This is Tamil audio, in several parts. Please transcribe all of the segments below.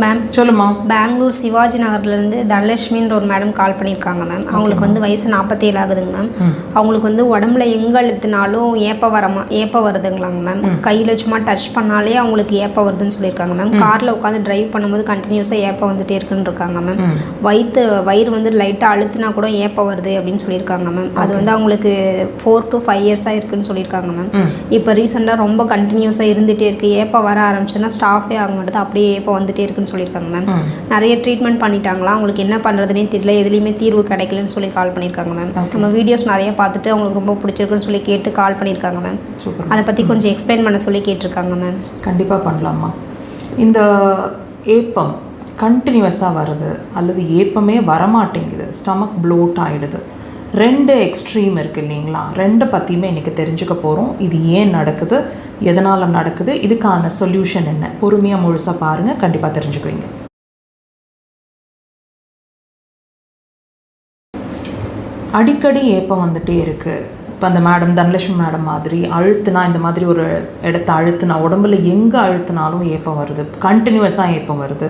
மேம் சொல்லுமா. பெங்களூர் சிவாஜி நகர்லேருந்து தனலட்சுமின்ற ஒரு மேடம் கால் பண்ணியிருக்காங்க மேம். அவங்களுக்கு வந்து வயசு 47 ஆகுதுங்க மேம். அவங்களுக்கு வந்து உடம்புல எங்கே அழுத்தினாலும் ஏப்பம் வருதுங்களாங்க மேம். கையில் சும்மா டச் பண்ணாலே அவங்களுக்கு ஏப்பம் வருதுன்னு சொல்லியிருக்காங்க மேம். காரில் உட்காந்து டிரைவ் பண்ணும்போது கண்டினியூஸாக ஏப்பம் வந்துட்டே இருக்குன்னு இருக்காங்க மேம். வயிறு வந்து லைட்டாக அழுத்தினா கூட ஏப்பம் வருது அப்படின்னு சொல்லியிருக்காங்க மேம். அது வந்து அவங்களுக்கு 4 to 5 இயர்ஸாக இருக்குன்னு சொல்லியிருக்காங்க மேம். இப்போ ரீசெண்டாக ரொம்ப கண்டினியூஸாக இருந்துகிட்டே இருக்குது. ஏப்பம் வர ஆரம்பிச்சுன்னா ஸ்டாஃபே ஆக மாட்டேது, அப்படியே ஏப்பம் வந்துட்டே இருக்குன்னு சொல்லியிருக்காங்க மேம். நிறைய ட்ரீட்மெண்ட் பண்ணிட்டாங்களா, அவங்களுக்கு என்ன பண்ணுறதுனே தெரியல, எதுலேயுமே தீர்வு கிடைக்கலன்னு சொல்லி கால் பண்ணியிருக்காங்க மேம். நம்ம வீடியோஸ் நிறைய பார்த்துட்டு அவங்களுக்கு ரொம்ப பிடிச்சிருக்குன்னு சொல்லி கேட்டு கால் பண்ணியிருக்காங்க மேம். அதை பற்றி கொஞ்சம் எக்ஸ்பிளைன் பண்ண சொல்லி கேட்டிருக்காங்க மேம். கண்டிப்பாக பண்ணலாமா. இந்த ஏப்பம் கண்டினியூஸாக வருது அல்லது ஏப்பமே வரமாட்டேங்குது, ஸ்டமக் ப்ளோட் ஆகிடுது, 2 எக்ஸ்ட்ரீம் இருக்குது இல்லைங்களா, 2 பற்றியுமே இன்றைக்கி தெரிஞ்சுக்க போகிறோம். இது ஏன் நடக்குது, எதனால் நடக்குது, இதுக்கான சொல்யூஷன் என்ன, பொறுமையாக முழுசாக பாருங்கள், கண்டிப்பாக தெரிஞ்சுக்குவீங்க. அடிக்கடி ஏப்பம் வந்துகிட்டே இருக்குது. இப்போ அந்த மேடம் தனலட்சுமி மேடம் மாதிரி அழுத்துனா, இந்த மாதிரி ஒரு இடத்த அழுத்துனா, உடம்புல எங்கே அழுத்தினாலும் ஏப்பம் வருது, கண்டினியூஸாக ஏப்பம் வருது.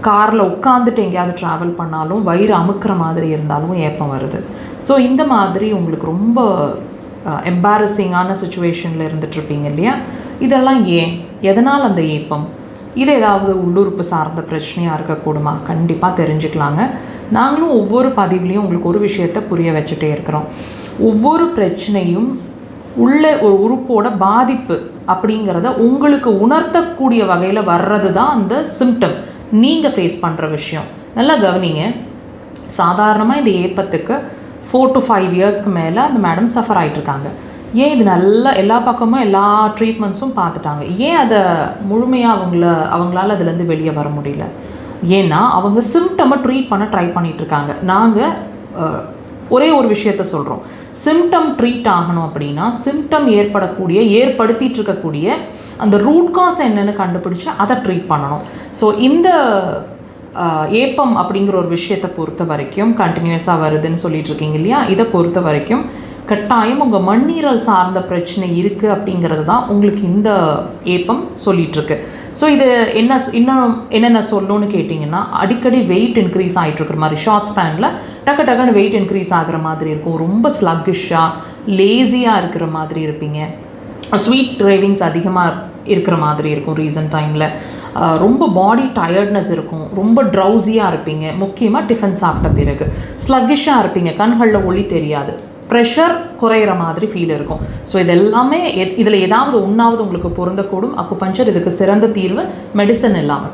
காரில் உட்காந்துட்டு எங்கேயாவது ட்ராவல் பண்ணாலும் வயிறு அமுக்கிற மாதிரி இருந்தாலும் ஏப்பம் வருது. ஸோ இந்த மாதிரி உங்களுக்கு ரொம்ப எம்பாரசிங்கான சுச்சுவேஷனில் இருந்துகிட்ருப்பீங்க இல்லையா, இதெல்லாம் ஏன், எதனால் அந்த ஏப்பம், இது ஏதாவது உள்ளுறுப்பு சார்ந்த பிரச்சனையாக இருக்கக்கூடுமா, கண்டிப்பாக தெரிஞ்சுக்கலாங்க. நாங்களும் ஒவ்வொரு பதிவுலேயும் உங்களுக்கு ஒரு விஷயத்தை புரிய வச்சுட்டே இருக்கிறோம். ஒவ்வொரு பிரச்சனையும் உள்ள ஒரு உறுப்போட பாதிப்பு அப்படிங்கிறத உங்களுக்கு உணர்த்தக்கூடிய வகையில் வர்றது தான் அந்த சிம்டம், நீங்கள் ஃபேஸ் பண்ணுற விஷயம். நல்லா கவனிங்க. சாதாரணமாக இந்த ஏப்பத்துக்கு 4 to 5 இயர்ஸ்க்கு மேலே அந்த மேடம் சஃபர் ஆகிட்டுருக்காங்க. ஏன் இது நல்லா எல்லா பக்கமும் எல்லா ட்ரீட்மெண்ட்ஸும் பார்த்துட்டாங்க, ஏன் அதை முழுமையாக அவங்களால அதுலேருந்து வெளியே வர முடியல? ஏன்னா அவங்க சிம்டமை ட்ரீட் பண்ண ட்ரை பண்ணிகிட்ருக்காங்க. நாங்கள் ஒரே ஒரு விஷயத்த சொல்கிறோம், சிம்டம் ட்ரீட் ஆகணும் அப்படின்னா சிம்டம் ஏற்படுத்திகிட்டு இருக்கக்கூடிய அந்த ரூட் காஸ் என்னென்னு கண்டுபிடிச்சி அதை ட்ரீட் பண்ணணும். ஸோ இந்த ஏப்பம் அப்படிங்கிற ஒரு விஷயத்தை பொறுத்த வரைக்கும் கண்டினியூஸாக வருதுன்னு சொல்லிட்டு இருக்கீங்க இல்லையா, இதை பொறுத்த வரைக்கும் கட்டாயம் உங்கள் மண்ணீரல் சார்ந்த பிரச்சனை இருக்குது அப்படிங்கிறது தான் உங்களுக்கு இந்த ஏப்பம் சொல்லிகிட்ருக்கு. ஸோ இது இன்னும் என்னென்ன சொல்லணும்னு கேட்டிங்கன்னா, அடிக்கடி வெயிட் இன்க்ரீஸ் ஆகிட்டுருக்குற மாதிரி, ஷார்ட் ஸ்பேனில் டக்குன்னு வெயிட் இன்க்ரீஸ் ஆகிற மாதிரி இருக்கும், ரொம்ப ஸ்லக்கிஷாக லேசியாக இருக்கிற மாதிரி இருப்பீங்க, ஸ்வீட் கிரேவிங்ஸ் அதிகமாக இருக்கிற மாதிரி இருக்கும் ரீசன்ட் டைமில், ரொம்ப பாடி டயர்ட்னஸ் இருக்கும், ரொம்ப ட்ரௌசியாக இருப்பீங்க, முக்கியமாக டிஃபன் சாப்பிட்ட பிறகு ஸ்லக்கிஷாக இருப்பீங்க, கண்களில் ஒளி தெரியாது, ப்ரெஷர் குறையிற மாதிரி ஃபீல் இருக்கும். ஸோ இதெல்லாமே இதில் ஏதாவது ஒன்றாவது உங்களுக்கு பொருந்தக்கூடும். அக்குபஞ்சர் இதுக்கு சிறந்த தீர்வு, மெடிசன் இல்லாமல் ட்ரை